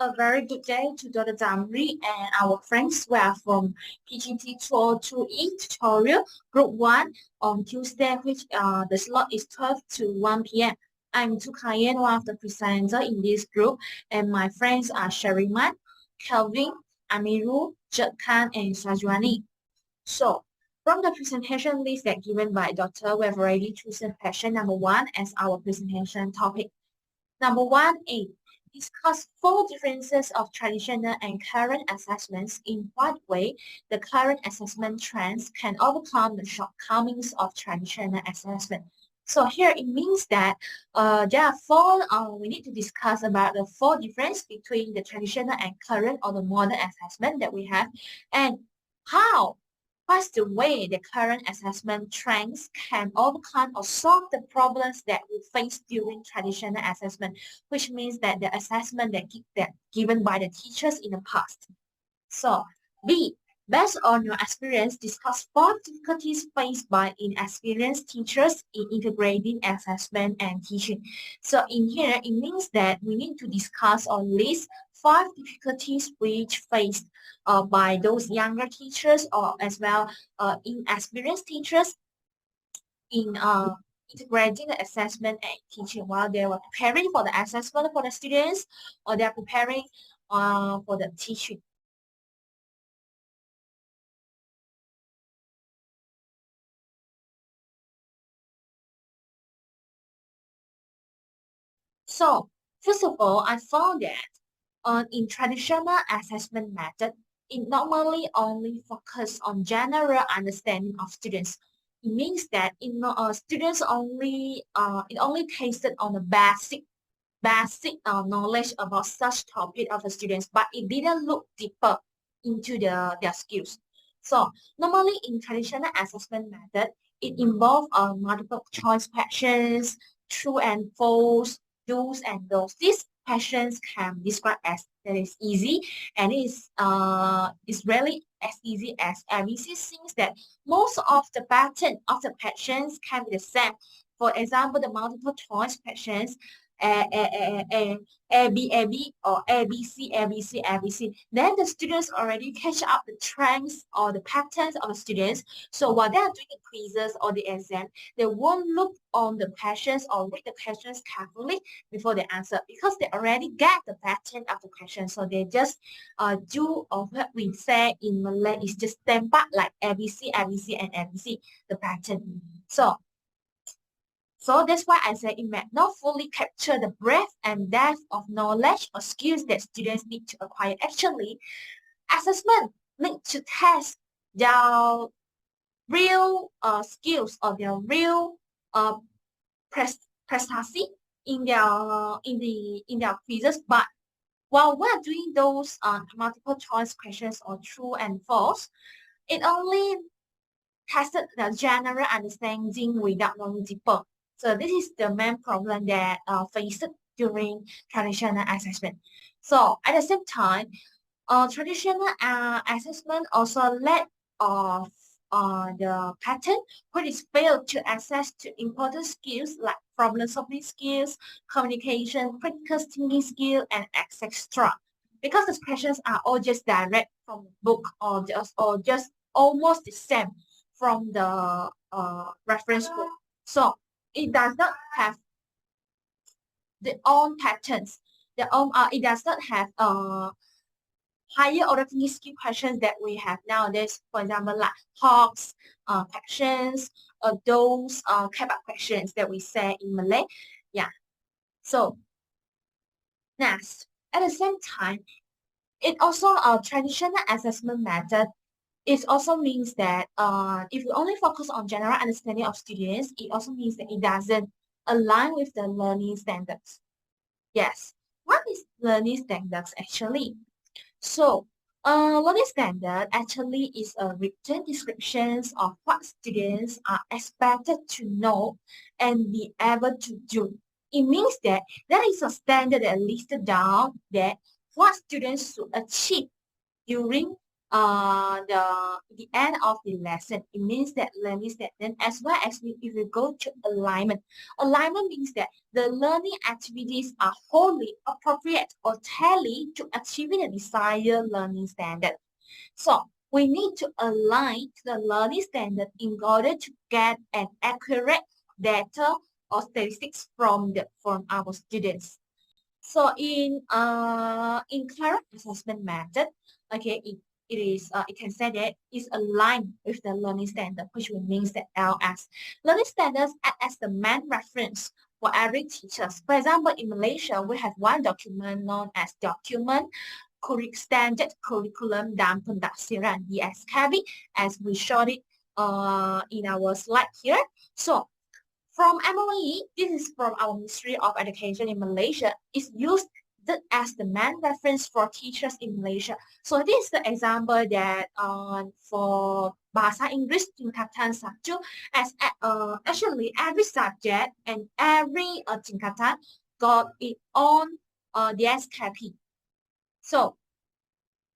A very good day to Dr. Damri and our friends. We are from PGT202E tutorial group 1 on Tuesday, which the slot is 12 to 1 p.m. I'm YIEN, one of the presenters in this group, and my friends are SHERIMAN, Kelvin, Amiru, Khan, and Syazwani. So, from the presentation list that given by Doctor, we have already chosen question number 1 as our presentation topic. Number 1A, discuss 4 differences of traditional and current assessments. In what way the current assessment trends can overcome the shortcomings of traditional assessment. So here it means that there are 4, we need to discuss about the 4 difference between the traditional and current or the modern assessment that we have, and what's the way the current assessment trends can overcome or solve the problems that we face during traditional assessment, which means that the assessment that given by the teachers in the past. So, B, based on your experience, discuss 4 difficulties faced by inexperienced teachers in integrating assessment and teaching. So in here, it means that we need to discuss or list 5 difficulties which faced by those younger teachers or as well inexperienced teachers in integrating the assessment and teaching while they were preparing for the assessment for the students or they are preparing for the teaching. So, first of all, I found that in traditional assessment method, it normally only focus on general understanding of students. It means that students it only tasted on the basic knowledge about such topic of the students, but it didn't look deeper into their skills. So normally in traditional assessment method, it involves multiple choice questions, true and false, do's and don'ts. These questions can be described as that is easy and is really as easy as ABC, since that most of the pattern of the questions can be the same. For example, the multiple choice questions A, B, or A, B, C. Then the students already catch up the trends or the patterns of the students. So while they are doing the quizzes or the exam, they won't look on the questions or read the questions carefully before they answer because they already get the pattern of the question. So they just do or what we say in Malay is just tempat like ABC, and ABC, the pattern. So that's why I say it may not fully capture the breadth and depth of knowledge or skills that students need to acquire. Actually, assessment need to test their real skills or their real prestasi in their quizzes. But while we're doing those multiple choice questions or true and false, it only tested the general understanding without going deeper. So this is the main problem that faced during traditional assessment. So at the same time, traditional assessment also led of the pattern which is failed to access to important skills like problem solving skills, communication, critical thinking skill, and etc. Because the questions are all just direct from the book or just almost the same from the reference book. So it does not have the own patterns. It does not have higher order thinking skill questions that we have nowadays. For example, like talks, questions, those kebab questions that we say in Malay. Yeah. So next, at the same time, it also traditional assessment method. It also means that if we only focus on general understanding of students, it also means that it doesn't align with the learning standards. Yes, what is learning standards actually? So, learning standard actually is a written descriptions of what students are expected to know and be able to do. It means that there is a standard that listed down that what students should achieve during the end of the lesson. It means that learning standard, as well as if we go to alignment. Alignment means that the learning activities are wholly appropriate or tally to achieving the desired learning standard. So we need to align to the learning standard in order to get an accurate data or statistics from our students. So in current assessment method, okay, it can say that it's aligned with the learning standard, which means that LS. Learning standards act as the main reference for every teacher. For example, in Malaysia, we have one document known as document standard curriculum dan pendaksiran DSKB, as we showed it in our slide here. So from MOE, this is from our Ministry of Education in Malaysia, is used as the main reference for teachers in Malaysia. So this is the example that for Bahasa Inggris tingkatan 1, as actually every subject and every tingkatan got its own the SKP. So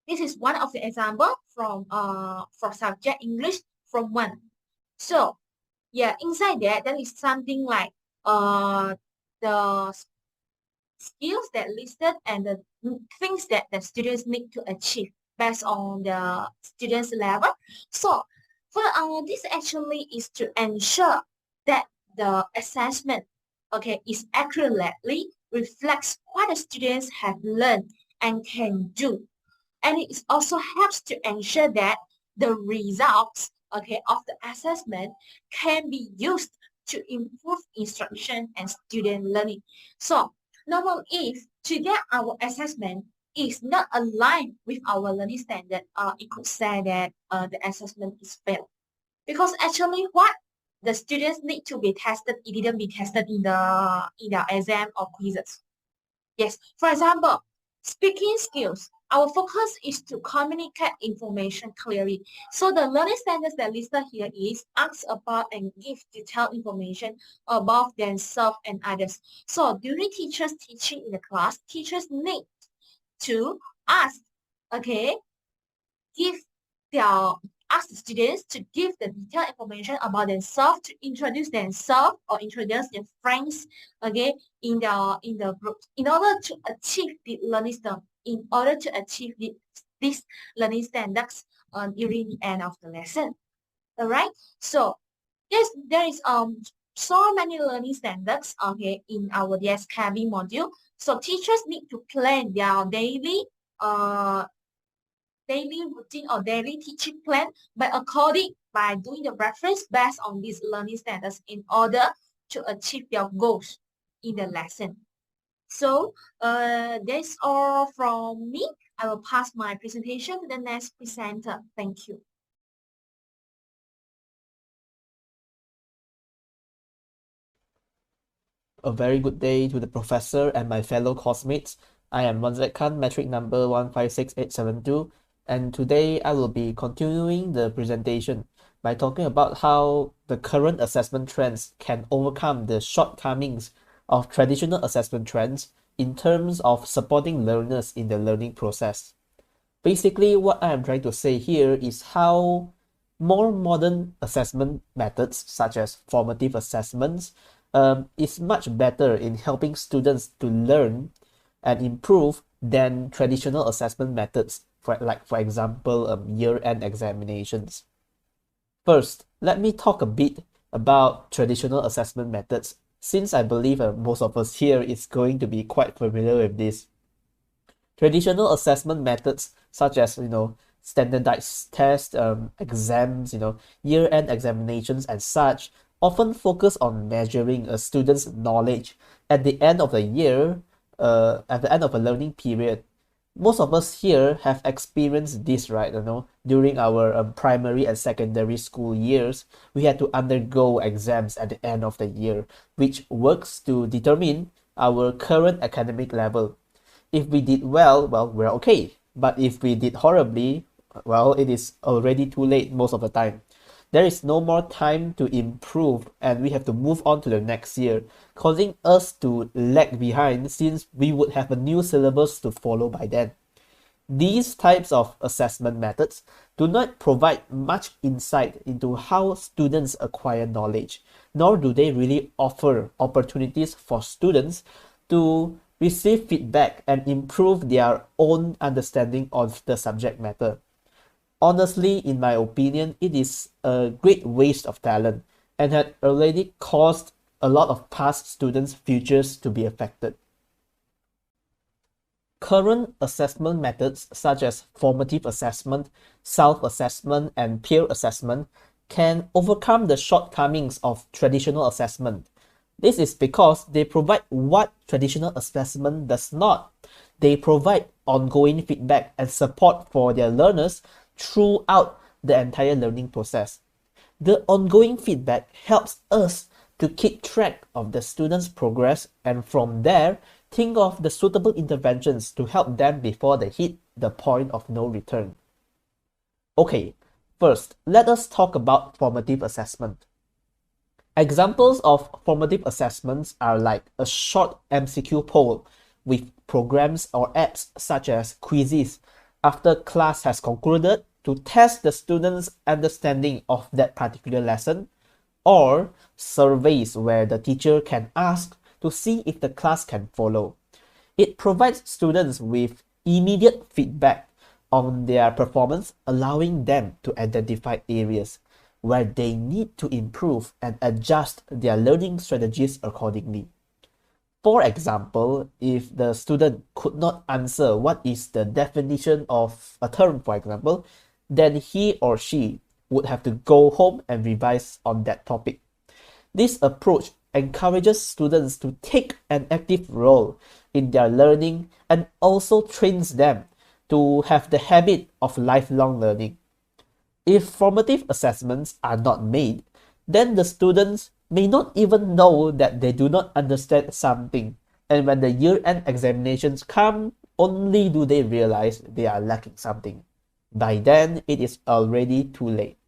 this is one of the example from for subject English from 1. So yeah, inside there is something like the skills that listed and the things that the students need to achieve based on the students' level. So for this actually is to ensure that the assessment, okay, is accurately reflects what the students have learned and can do. And it also helps to ensure that the results, okay, of the assessment can be used to improve instruction and student learning. So normally, if to get our assessment is not aligned with our learning standard, it could say that the assessment is failed. Because actually what the students need to be tested, it didn't be tested in the exam or quizzes. Yes, for example, speaking skills. Our focus is to communicate information clearly. So the learning standards that listed here is ask about and give detailed information about themselves and others. So during teachers teaching in the class, teachers need to ask, okay, ask the students to give the detailed information about themselves, to introduce themselves or introduce their friends, okay, in the group, in order to achieve the learning standard, in order to achieve these learning standards during the end of the lesson. All right. So yes, there is so many learning standards, okay, in our DSKB module. So teachers need to plan their daily routine or daily teaching plan by doing the reference based on these learning standards in order to achieve their goals in the lesson. So that's all from me. I will pass my presentation to the next presenter. Thank you. A very good day to the professor and my fellow classmates. I am Manzet Khan, metric number 156872, and today I will be continuing the presentation by talking about how the current assessment trends can overcome the shortcomings of traditional assessment trends in terms of supporting learners in the learning process. Basically, what I am trying to say here is how more modern assessment methods, such as formative assessments, is much better in helping students to learn and improve than traditional assessment methods, for example, year-end examinations. First, let me talk a bit about traditional assessment methods, since I believe most of us here is going to be quite familiar with this. Traditional assessment methods such as, standardized tests, exams, year-end examinations and such, often focus on measuring a student's knowledge at the end of the year, at the end of a learning period. Most of us here have experienced this, right? During our primary and secondary school years, we had to undergo exams at the end of the year, which works to determine our current academic level. If we did well, we're okay. But if we did horribly, it is already too late most of the time. There is no more time to improve and we have to move on to the next year, causing us to lag behind since we would have a new syllabus to follow by then. These types of assessment methods do not provide much insight into how students acquire knowledge, nor do they really offer opportunities for students to receive feedback and improve their own understanding of the subject matter. Honestly, in my opinion, it is a great waste of talent and had already caused a lot of past students' futures to be affected. Current assessment methods such as formative assessment, self-assessment, and peer assessment can overcome the shortcomings of traditional assessment. This is because they provide what traditional assessment does not. They provide ongoing feedback and support for their learners throughout the entire learning process. The ongoing feedback helps us to keep track of the students' progress, and from there, think of the suitable interventions to help them before they hit the point of no return. Okay, first, let us talk about formative assessment. Examples of formative assessments are like a short MCQ poll with programs or apps such as quizzes after class has concluded to test the students' understanding of that particular lesson, or surveys where the teacher can ask to see if the class can follow. It provides students with immediate feedback on their performance, allowing them to identify areas where they need to improve and adjust their learning strategies accordingly. For example, if the student could not answer what is the definition of a term, for example, then he or she would have to go home and revise on that topic. This approach encourages students to take an active role in their learning and also trains them to have the habit of lifelong learning. If formative assessments are not made, then the students may not even know that they do not understand something, and when the year-end examinations come, only do they realize they are lacking something. By then, it is already too late.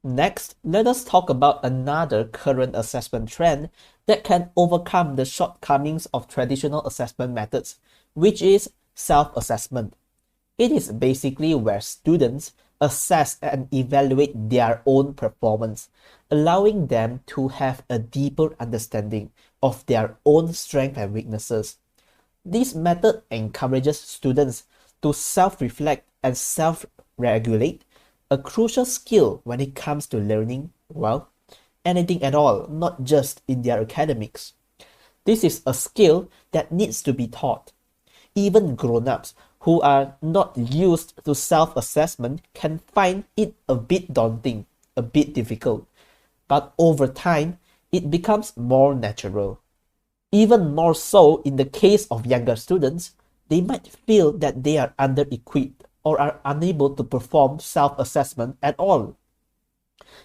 Next, let us talk about another current assessment trend that can overcome the shortcomings of traditional assessment methods, which is self-assessment. It is basically where students assess and evaluate their own performance, allowing them to have a deeper understanding of their own strengths and weaknesses. This method encourages students to self-reflect and self-regulate, a crucial skill when it comes to learning, well, anything at all, not just in their academics. This is a skill that needs to be taught. Even grown-ups who are not used to self-assessment can find it a bit daunting, a bit difficult, but over time, it becomes more natural. Even more so in the case of younger students, they might feel that they are under-equipped or are unable to perform self-assessment at all.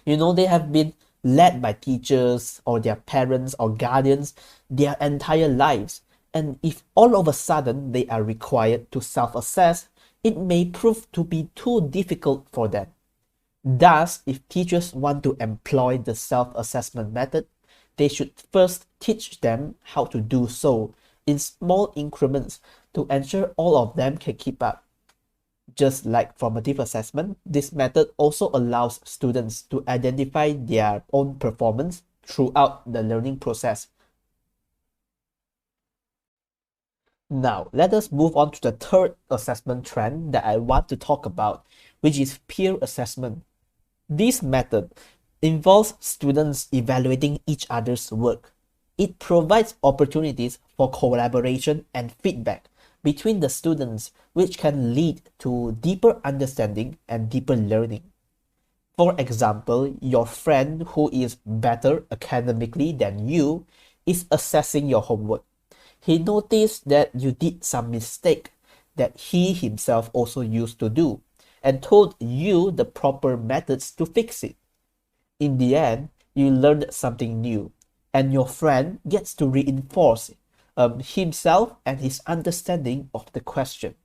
They have been led by teachers or their parents or guardians their entire lives. And if all of a sudden they are required to self-assess, it may prove to be too difficult for them. Thus, if teachers want to employ the self-assessment method, they should first teach them how to do so in small increments to ensure all of them can keep up. Just like formative assessment, this method also allows students to identify their own performance throughout the learning process. Now, let us move on to the third assessment trend that I want to talk about, which is peer assessment. This method involves students evaluating each other's work. It provides opportunities for collaboration and feedback between the students, which can lead to deeper understanding and deeper learning. For example, your friend who is better academically than you is assessing your homework. He noticed that you did some mistake that he himself also used to do and told you the proper methods to fix it. In the end, you learned something new, and your friend gets to reinforce himself and his understanding of the question.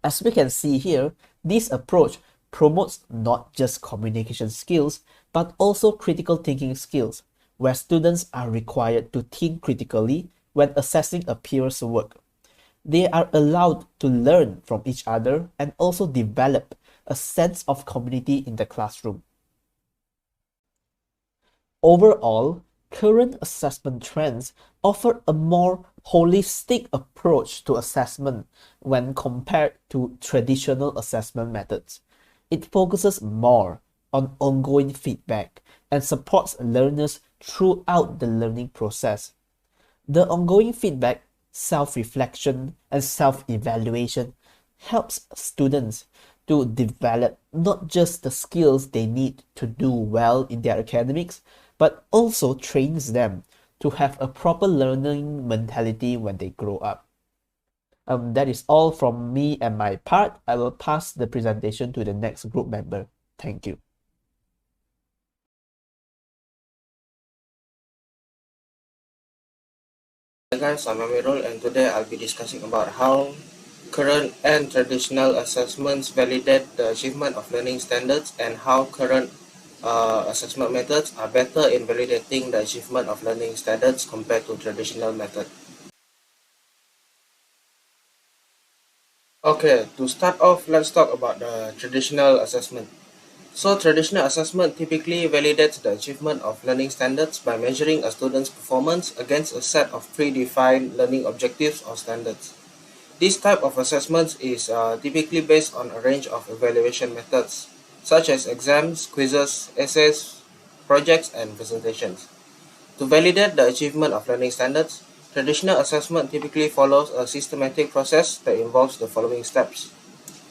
As we can see here, this approach promotes not just communication skills, but also critical thinking skills, where students are required to think critically when assessing a peer's work. They are allowed to learn from each other and also develop a sense of community in the classroom. Overall, current assessment trends offer a more holistic approach to assessment when compared to traditional assessment methods. It focuses more on ongoing feedback and supports learners throughout the learning process. The ongoing feedback, self-reflection, and self-evaluation helps students to develop not just the skills they need to do well in their academics, but also trains them to have a proper learning mentality when they grow up. That is all from me and my part. I will pass the presentation to the next group member. Thank you. Hi guys, I'm Amirul and today I'll be discussing about how current and traditional assessments validate the achievement of learning standards and how current assessment methods are better in validating the achievement of learning standards compared to traditional method. Okay, to start off, let's talk about the traditional assessment. So traditional assessment typically validates the achievement of learning standards by measuring a student's performance against a set of predefined learning objectives or standards. This type of assessments is typically based on a range of evaluation methods, such as exams, quizzes, essays, projects, and presentations. To validate the achievement of learning standards, traditional assessment typically follows a systematic process that involves the following steps.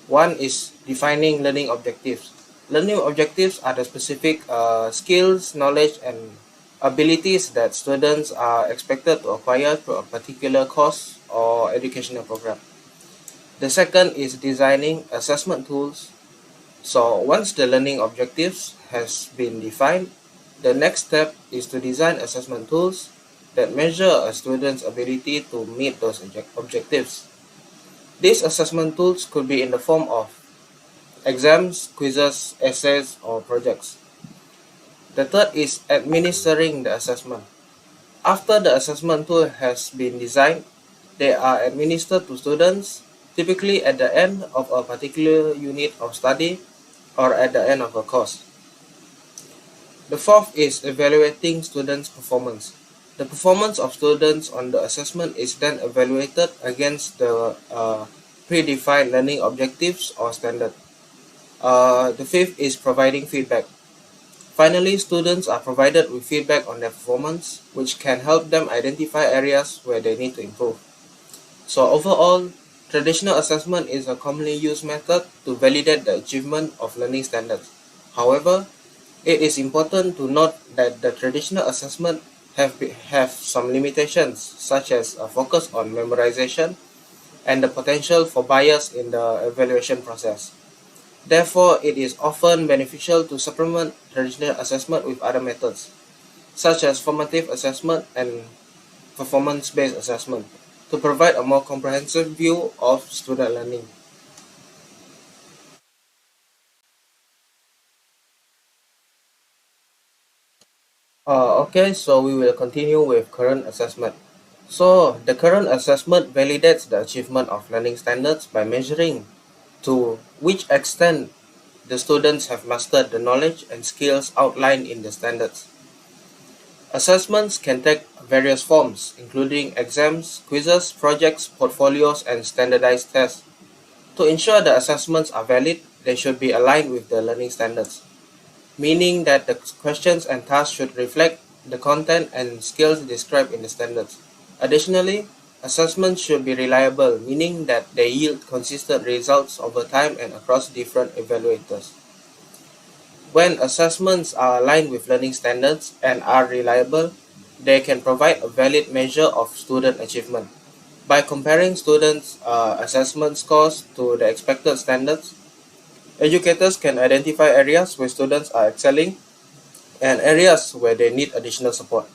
One is defining learning objectives. Learning objectives are the specific skills, knowledge, and abilities that students are expected to acquire through a particular course or educational program. The second is designing assessment tools. So once the learning objectives has been defined, the next step is to design assessment tools that measure a student's ability to meet those objectives. These assessment tools could be in the form of exams, quizzes, essays, or projects. The third is administering the assessment. After the assessment tool has been designed, they are administered to students, typically at the end of a particular unit of study or at the end of a course. The fourth is evaluating students' performance. The performance of students on the assessment is then evaluated against the predefined learning objectives or standard. The fifth is providing feedback. Finally, students are provided with feedback on their performance, which can help them identify areas where they need to improve. So overall, traditional assessment is a commonly used method to validate the achievement of learning standards. However, it is important to note that the traditional assessment have some limitations, such as a focus on memorization and the potential for bias in the evaluation process. Therefore, it is often beneficial to supplement traditional assessment with other methods, such as formative assessment and performance-based assessment, to provide a more comprehensive view of student learning. Okay, so we will continue with current assessment. So the current assessment validates the achievement of learning standards by measuring to which extent the students have mastered the knowledge and skills outlined in the standards. Assessments can take various forms, including exams, quizzes, projects, portfolios, and standardized tests. To ensure the assessments are valid, they should be aligned with the learning standards, meaning that the questions and tasks should reflect the content and skills described in the standards. Additionally, assessments should be reliable, meaning that they yield consistent results over time and across different evaluators. When assessments are aligned with learning standards and are reliable, they can provide a valid measure of student achievement. By comparing students' assessment scores to the expected standards, educators can identify areas where students are excelling and areas where they need additional support.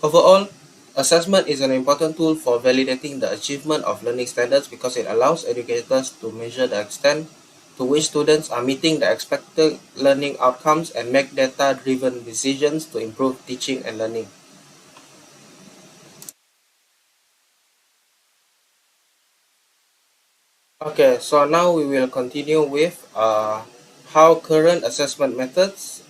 Overall, assessment is an important tool for validating the achievement of learning standards because it allows educators to measure the extent to which students are meeting the expected learning outcomes and make data-driven decisions to improve teaching and learning. Okay, so now we will continue with how current assessment methods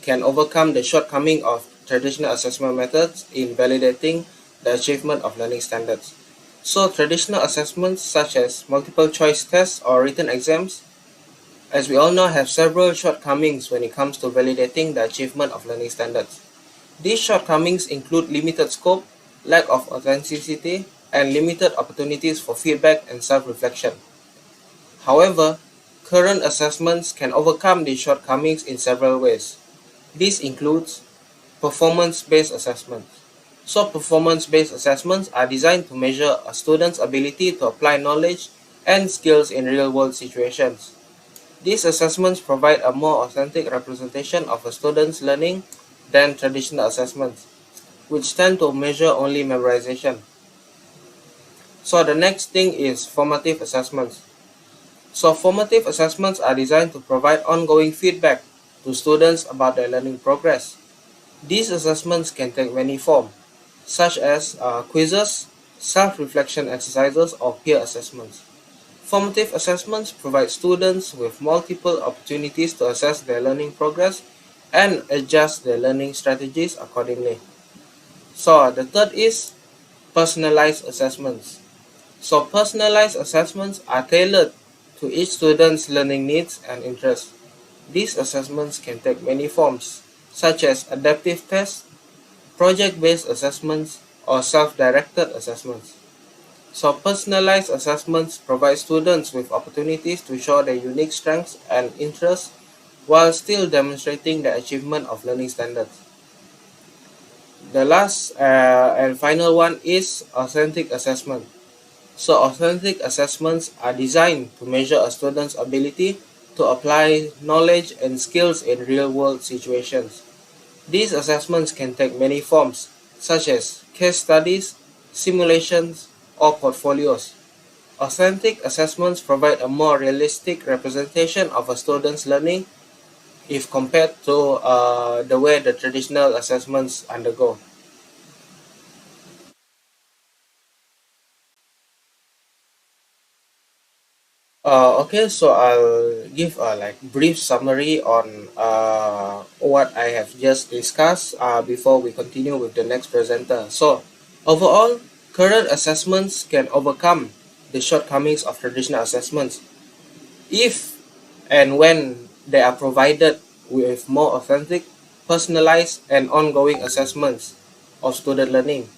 can overcome the shortcoming of traditional assessment methods in validating the achievement of learning standards. So traditional assessments such as multiple choice tests or written exams, as we all know, have several shortcomings when it comes to validating the achievement of learning standards. These shortcomings include limited scope, lack of authenticity, and limited opportunities for feedback and self-reflection. However, current assessments can overcome these shortcomings in several ways. This includes performance-based assessments. So performance-based assessments are designed to measure a student's ability to apply knowledge and skills in real-world situations. These assessments provide a more authentic representation of a student's learning than traditional assessments, which tend to measure only memorization. So the next thing is formative assessments. So formative assessments are designed to provide ongoing feedback to students about their learning progress. These assessments can take many forms, such as quizzes, self-reflection exercises, or peer assessments. Formative assessments provide students with multiple opportunities to assess their learning progress and adjust their learning strategies accordingly. So the third is personalized assessments. So personalized assessments are tailored to each student's learning needs and interests. These assessments can take many forms, such as adaptive tests, project-based assessments, or self-directed assessments. So personalized assessments provide students with opportunities to show their unique strengths and interests while still demonstrating the achievement of learning standards. The last and final one is authentic assessment. So authentic assessments are designed to measure a student's ability to apply knowledge and skills in real-world situations. These assessments can take many forms, such as case studies, simulations, or portfolios. Authentic assessments provide a more realistic representation of a student's learning if compared to the way the traditional assessments undergo. Okay, so I'll give a brief summary on what I have just discussed before we continue with the next presenter. So overall, current assessments can overcome the shortcomings of traditional assessments if and when they are provided with more authentic, personalized, and ongoing assessments of student learning.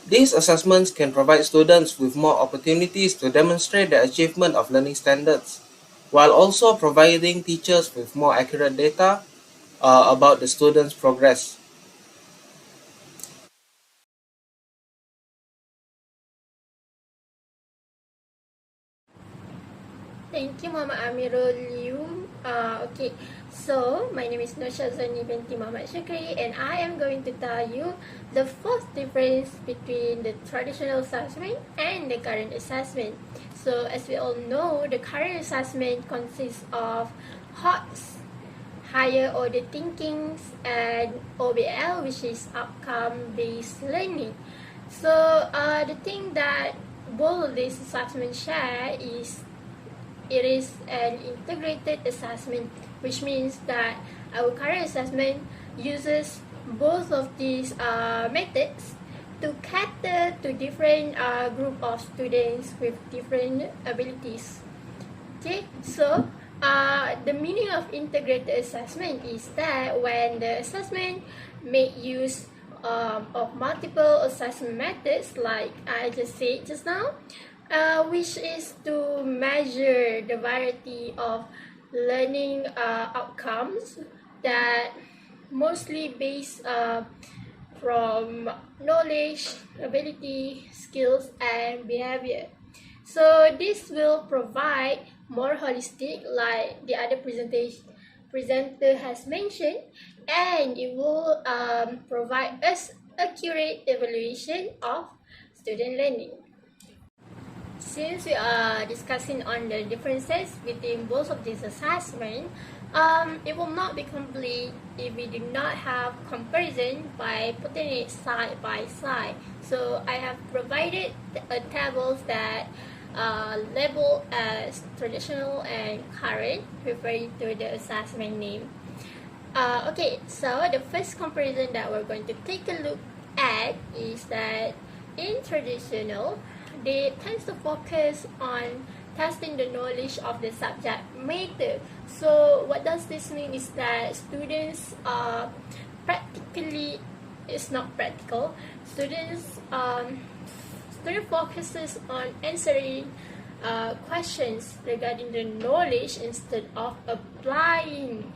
These assessments can provide students with more opportunities to demonstrate the achievement of learning standards, while also providing teachers with more accurate data about the students' progress. Thank you, Mama Amirul. Okay, so my name is Syazwani binti Muhammad Shukri, and I am going to tell you the first difference between the traditional assessment and the current assessment. So, as we all know, the current assessment consists of HOTS, higher order thinkings, and OBL, which is outcome-based learning. So, the thing that both of these assessments share is it is an integrated assessment, which means that our current assessment uses both of these methods to cater to different group of students with different abilities. Okay, so the meaning of integrated assessment is that when the assessment make use of multiple assessment methods, like I just said just now, which is to measure the variety of learning outcomes that mostly based from knowledge, ability, skills, and behavior. So this will provide more holistic, like the other presenter has mentioned, and it will provide us accurate evaluation of student learning. Since we are discussing on the differences between both of these assessments, it will not be complete if we do not have comparison by putting it side by side. So I have provided tables that labeled as traditional and current, referring to the assessment name. Okay, so the first comparison that we're going to take a look at is that in traditional, they tend to focus on testing the knowledge of the subject matter. So what does this mean is that students practically, it's not practical, student focuses on answering questions regarding the knowledge instead of applying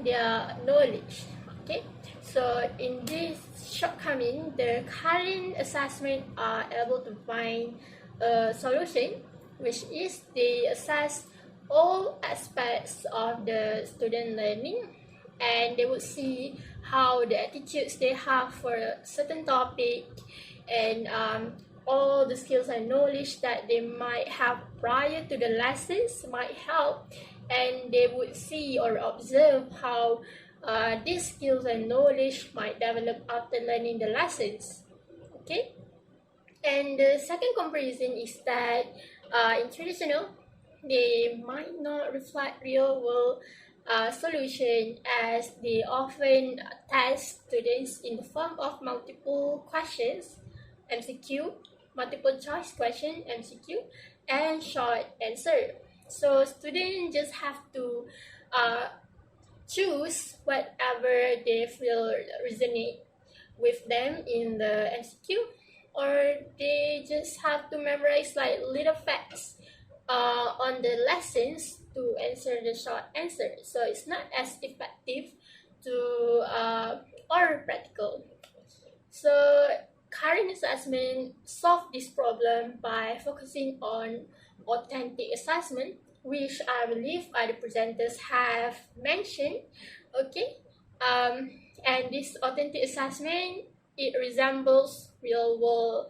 their knowledge. Okay, so in this shortcoming, the current assessment are able to find a solution, which is they assess all aspects of the student learning, and they would see how the attitudes they have for a certain topic, and all the skills and knowledge that they might have prior to the lessons might help, and they would see or observe how these skills and knowledge might develop after learning the lessons. Okay, and the second comparison is that in traditional, they might not reflect real world solution, as they often test students in the form of multiple questions, MCQ, multiple choice question, MCQ, and short answer. So students just have to choose whatever they feel resonate with them in the MCQ, or they just have to memorize like little facts on the lessons to answer the short answer. So it's not as effective to or practical. So current assessment solve this problem by focusing on authentic assessment, which I believe other presenters have mentioned. Okay, and this authentic assessment, it resembles real world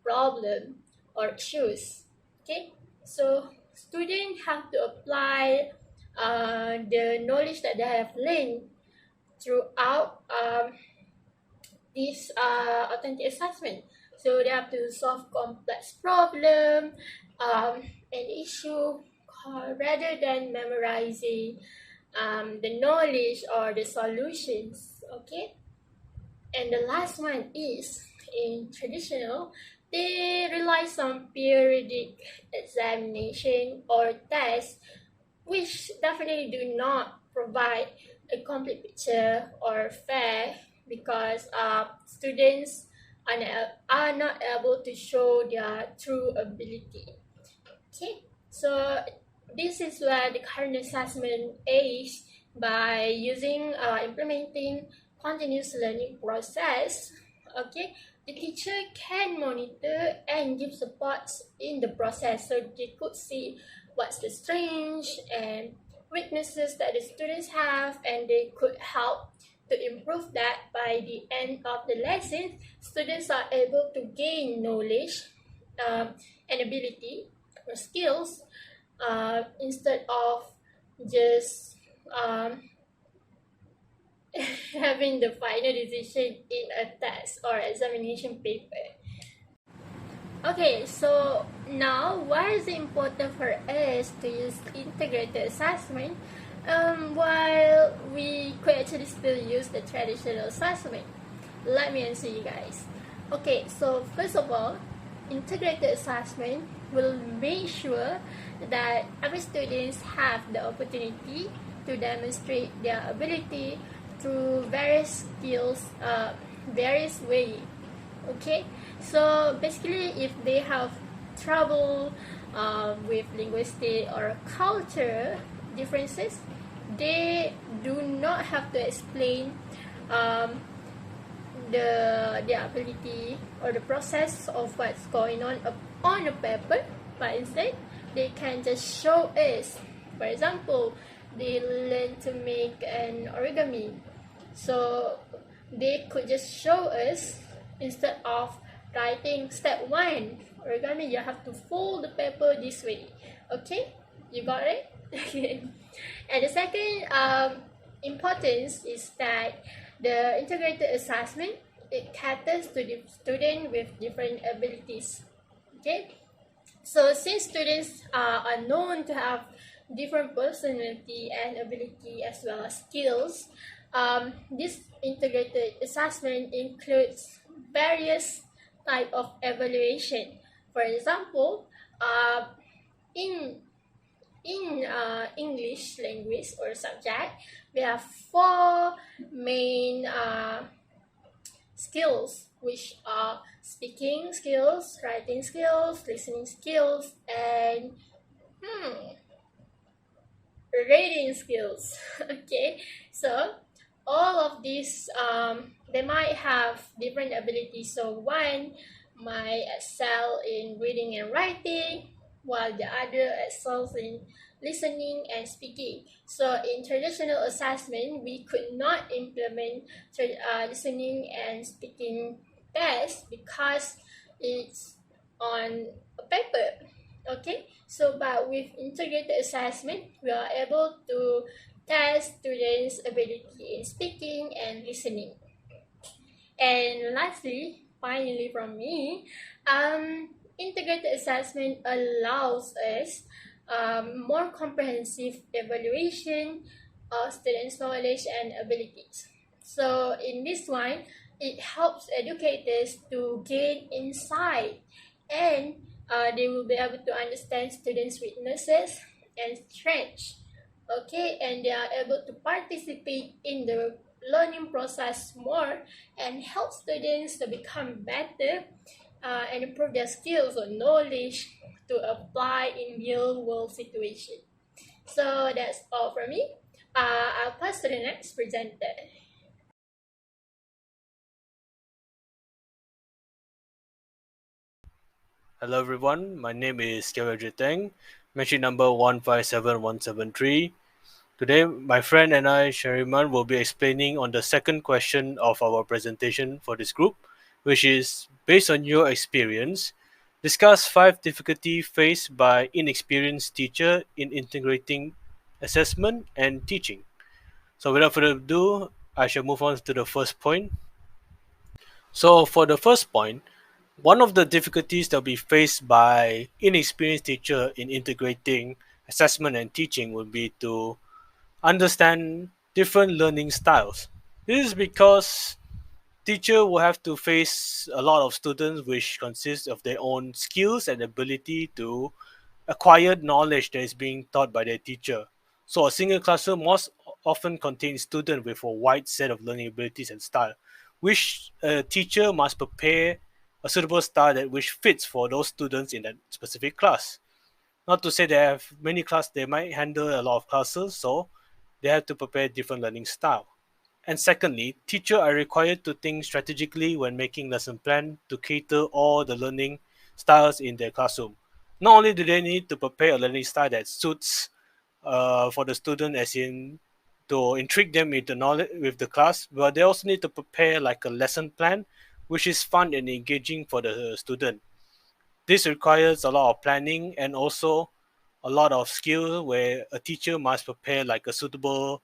problem or issues. Okay, so students have to apply the knowledge that they have learned throughout this authentic assessment. So they have to solve complex problem and issue rather than memorizing the knowledge or the solutions. Okay, and the last one is in traditional, they rely on periodic examination or tests, which definitely do not provide a complete picture or fair, because students are not able to show their true ability. Okay, so this is where the current assessment aids by using implementing continuous learning process. Okay, the teacher can monitor and give support in the process, so they could see what's the strengths and weaknesses that the students have, and they could help to improve that. By the end of the lesson, students are able to gain knowledge and ability or skills instead of just having the final decision in a test or examination paper. Okay, so now why is it important for us to use integrated assessment while we could actually still use the traditional assessment? Let me answer you guys. Okay, so first of all, integrated assessment will make sure that every student have the opportunity to demonstrate their ability through various skills, various ways. Okay, so basically, if they have trouble with linguistic or culture differences, they do not have to explain their ability or the process of what's going on a paper, but instead they can just show us. For example, they learn to make an origami, so they could just show us instead of writing step 1 origami, you have to fold the paper this way. Okay, you got it? Okay. And the second importance is that the integrated assessment, it caters to the student with different abilities. Okay, So since students are known to have different personality and ability as well as skills, this integrated assessment includes various type of evaluation. For example, in English language or subject, we have four main skills, which are speaking skills, writing skills, listening skills, and reading skills. Okay, so all of these they might have different abilities. So one might excel in reading and writing, while the other excels in listening and speaking. So in traditional assessment, we could not implement listening and speaking tests because it's on a paper. Okay, so but with integrated assessment, we are able to test students' ability in speaking and listening. And lastly, finally from me, integrated assessment allows us more comprehensive evaluation of students' knowledge and abilities. So in this one, it helps educators to gain insight, and they will be able to understand students' weaknesses and strengths. Okay, and they are able to participate in the learning process more and help students to become better and improve their skills or knowledge to apply in real world situation. So that's all from me. I'll pass to the next presenter. Hello everyone, my name is TENG, machine number 157173. Today, my friend and I, SHERIMAN, will be explaining on the second question of our presentation for this group, which is, based on your experience, discuss 5 difficulties faced by inexperienced teacher in integrating assessment and teaching. So without further ado, I shall move on to the first point. So for the first point, one of the difficulties that will be faced by inexperienced teacher in integrating assessment and teaching would be to understand different learning styles. This is because teacher will have to face a lot of students which consist of their own skills and ability to acquire knowledge that is being taught by their teacher. So a single classroom most often contains students with a wide set of learning abilities and style, which a teacher must prepare a suitable style that which fits for those students in that specific class. Not to say they have many classes, they might handle a lot of classes, so they have to prepare different learning style. And secondly, teachers are required to think strategically when making lesson plan to cater all the learning styles in their classroom. Not only do they need to prepare a learning style that suits for the student, as in to intrigue them into knowledge with the class, but they also need to prepare like a lesson plan, which is fun and engaging for the student. This requires a lot of planning and also a lot of skill where a teacher must prepare like a suitable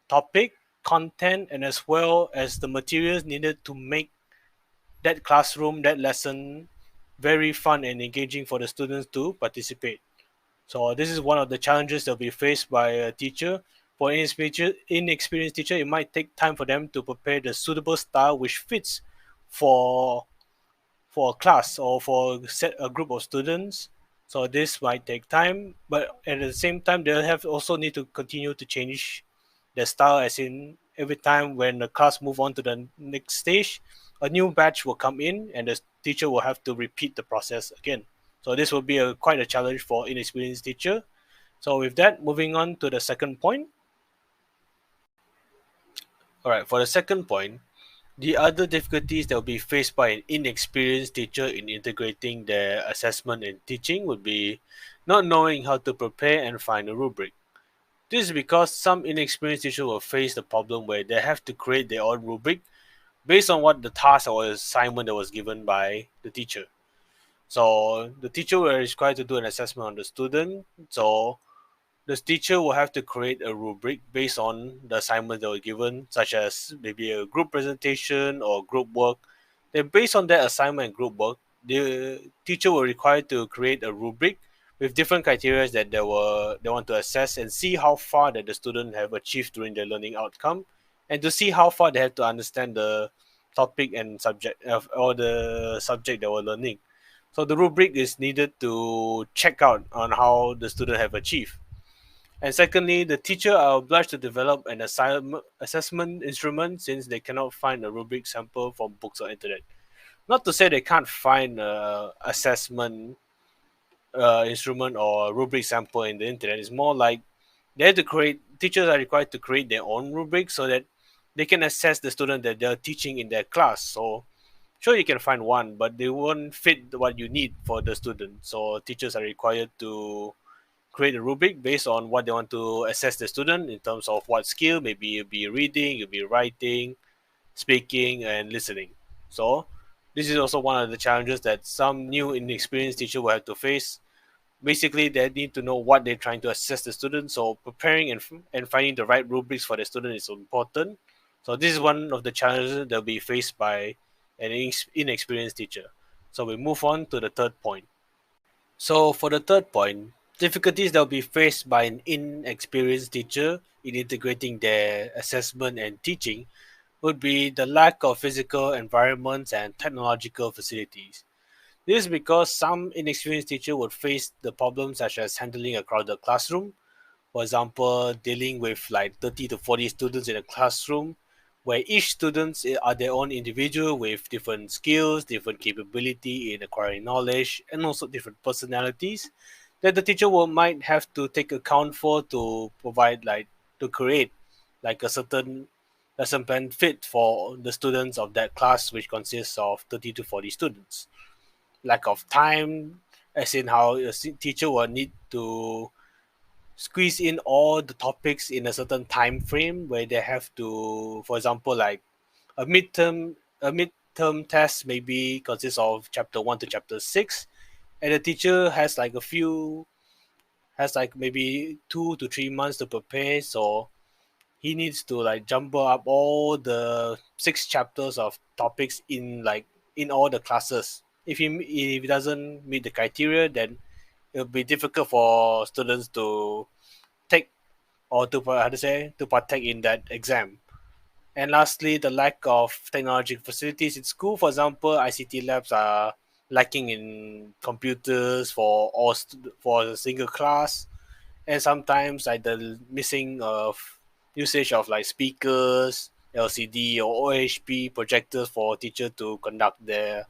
topic, content, and as well as the materials needed to make that classroom, that lesson very fun and engaging for the students to participate. So this is one of the challenges that will be faced by a teacher. For inexperienced teacher, it might take time for them to prepare the suitable style which fits for for a class or for a group of students. So this might take time, but at the same time, they'll have also need to continue to change their style. As in, every time when the class move on to the next stage, a new batch will come in, and the teacher will have to repeat the process again. So this will be quite a challenge for inexperienced teacher. So with that, moving on to the second point. All right, for the second point, the other difficulties that will be faced by an inexperienced teacher in integrating their assessment and teaching would be not knowing how to prepare and find a rubric. This is because some inexperienced teachers will face the problem where they have to create their own rubric based on what the task or assignment that was given by the teacher. So the teacher will require to do an assessment on the student. So the teacher will have to create a rubric based on the assignments that were given, such as maybe a group presentation or group work. Then based on that assignment and group work, the teacher were required to create a rubric with different criteria that they want to assess and see how far that the student have achieved during their learning outcome, and to see how far they have to understand the topic and subject of or the subject they were learning. So the rubric is needed to check out on how the student have achieved. And secondly, the teacher are obliged to develop an assessment instrument since they cannot find a rubric sample from books or internet. Not to say they can't find a assessment instrument or rubric sample in the internet. It's more like they have to create. Teachers are required to create their own rubric so that they can assess the student that they're teaching in their class. So sure, you can find one, but they won't fit what you need for the student. So teachers are required to create a rubric based on what they want to assess the student in terms of what skill. Maybe it'll be reading, it'll be writing, speaking, and listening. So this is also one of the challenges that some new inexperienced teacher will have to face. Basically, they need to know what they're trying to assess the student. So preparing and finding the right rubrics for the student is important. So this is one of the challenges that will be faced by an inexperienced teacher. So we move on to the third point. So for the third point, difficulties that will be faced by an inexperienced teacher in integrating their assessment and teaching would be the lack of physical environments and technological facilities. This is because some inexperienced teacher would face the problems such as handling a crowded classroom, for example, dealing with like 30 to 40 students in a classroom, where each students are their own individual with different skills, different capability in acquiring knowledge, and also different personalities that the teacher will might have to take account for to provide like to create like a certain lesson plan fit for the students of that class, which consists of 30 to 40 students. Lack of time, as in how a teacher will need to squeeze in all the topics in a certain time frame where they have to, for example, like a midterm test maybe consists of chapter 1 to chapter 6, and the teacher has like maybe 2 to 3 months to prepare. So he needs to like jumble up all the 6 chapters of topics in all the classes. If he doesn't meet the criteria, then it'll be difficult for students to take or to how to say to partake in that exam. And lastly, the lack of technological facilities in school. For example, ICT labs are lacking in computers for a single class, and sometimes like the missing of usage of like speakers, LCD or OHP projectors for teacher to conduct their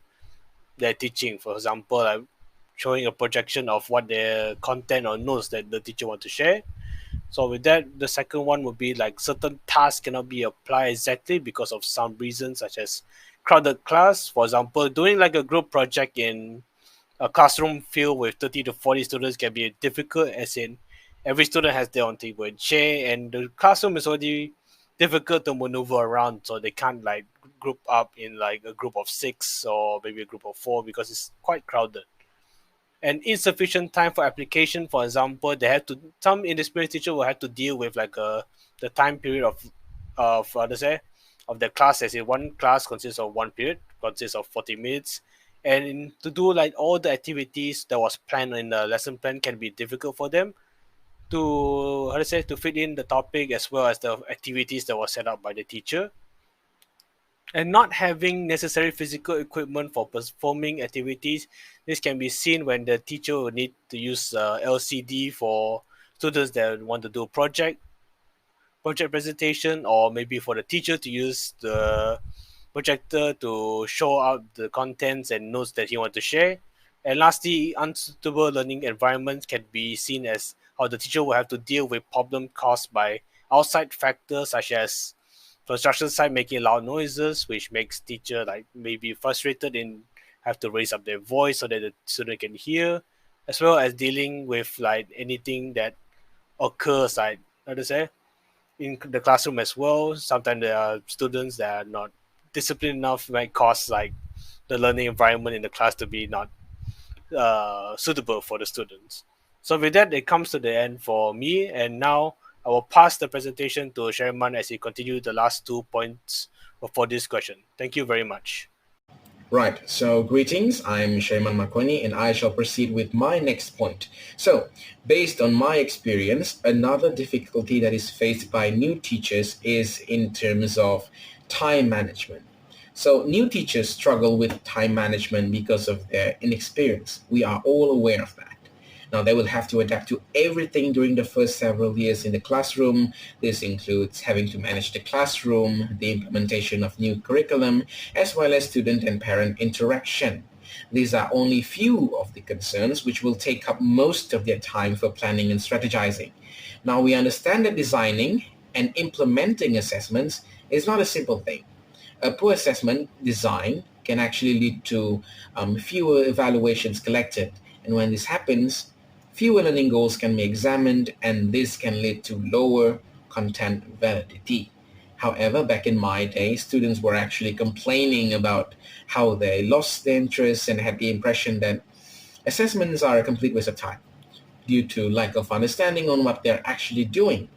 teaching. For example, like showing a projection of what their content or notes that the teacher want to share. So with that, the second one would be like certain tasks cannot be applied exactly because of some reasons such as crowded class. For example, doing like a group project in a classroom filled with 30 to 40 students can be difficult, as in every student has their own table and chair, and the classroom is already difficult to maneuver around, so they can't like group up in like a group of 6 or maybe a group of 4 because it's quite crowded. And insufficient time for application. For example, they have to some inexperienced teacher will have to deal with like the time period of to say of the class, as in one class consists of one period consists of 40 minutes, and to do like all the activities that was planned in the lesson plan can be difficult for them to how to say to fit in the topic as well as the activities that was set up by the teacher. And not having necessary physical equipment for performing activities, this can be seen when the teacher will need to use LCD for students that want to do project presentation, or maybe for the teacher to use the projector to show out the contents and notes that he wants to share. And lastly, unsuitable learning environments can be seen as how the teacher will have to deal with problem caused by outside factors such as construction site making loud noises, which makes teacher like maybe frustrated and have to raise up their voice so that the student can hear, as well as dealing with like anything that occurs like how to say in the classroom as well. Sometimes there are students that are not disciplined enough, might cause like the learning environment in the class to be not suitable for the students. So with that, it comes to the end for me, and now I will pass the presentation to Sheriman as he continues the last 2 points for this question. Thank you very much. Right, so greetings, I'm SHERIMAN MARCONI and I shall proceed with my next point. So, based on my experience, another difficulty that is faced by new teachers is in terms of time management. So, new teachers struggle with time management because of their inexperience. We are all aware of that. Now, they will have to adapt to everything during the first several years in the classroom. This includes having to manage the classroom, the implementation of new curriculum, as well as student and parent interaction. These are only few of the concerns which will take up most of their time for planning and strategizing. Now, we understand that designing and implementing assessments is not a simple thing. A poor assessment design can actually lead to fewer evaluations collected. And when this happens, fewer learning goals can be examined, and this can lead to lower content validity. However, back in my day, students were actually complaining about how they lost their interest and had the impression that assessments are a complete waste of time due to lack of understanding on what they're actually doing.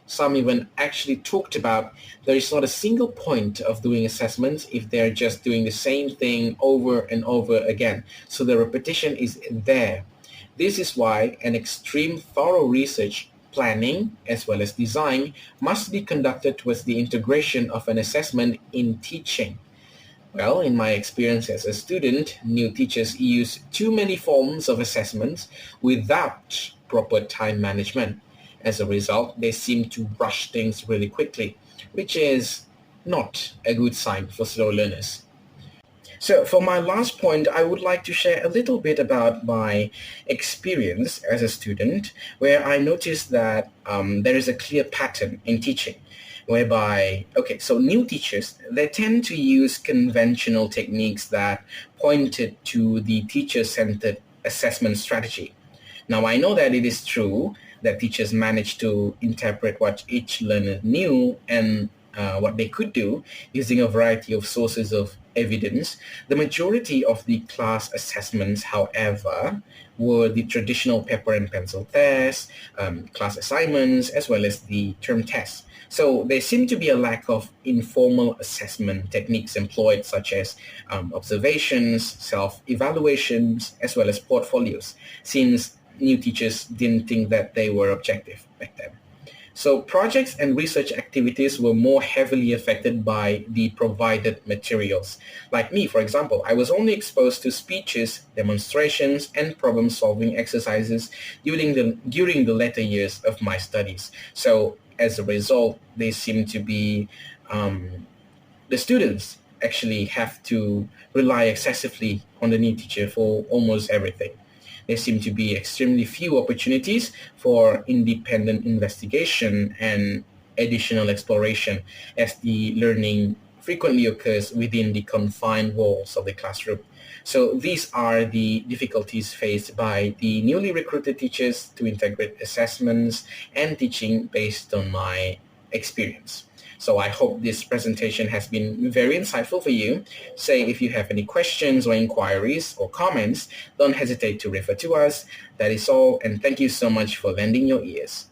Some even actually talked about there is not a single point of doing assessments if they're just doing the same thing over and over again. So the repetition is there. This is why an extreme thorough research, planning, as well as design must be conducted towards the integration of an assessment in teaching. Well, in my experience as a student, new teachers use too many forms of assessments without proper time management. As a result, they seem to rush things really quickly, which is not a good sign for slow learners. So for my last point, I would like to share a little bit about my experience as a student, where I noticed that there is a clear pattern in teaching, whereby, so new teachers, they tend to use conventional techniques that pointed to the teacher-centered assessment strategy. Now, I know that it is true that teachers managed to interpret what each learner knew and what they could do using a variety of sources of evidence. The majority of the class assessments, however, were the traditional paper and pencil tests, class assignments, as well as the term tests. So there seemed to be a lack of informal assessment techniques employed, such as observations, self-evaluations, as well as portfolios, since new teachers didn't think that they were objective back then. So projects and research activities were more heavily affected by the provided materials. Like me, for example, I was only exposed to speeches, demonstrations, and problem-solving exercises during the later years of my studies. So as a result, they seem to be, the students actually have to rely excessively on the new teacher for almost everything. There seem to be extremely few opportunities for independent investigation and additional exploration, as the learning frequently occurs within the confined walls of the classroom. So these are the difficulties faced by the newly recruited teachers to integrate assessments and teaching based on my experience. So I hope this presentation has been very insightful for you. Say if you have any questions or inquiries or comments, don't hesitate to refer to us. That is all, and thank you so much for lending your ears.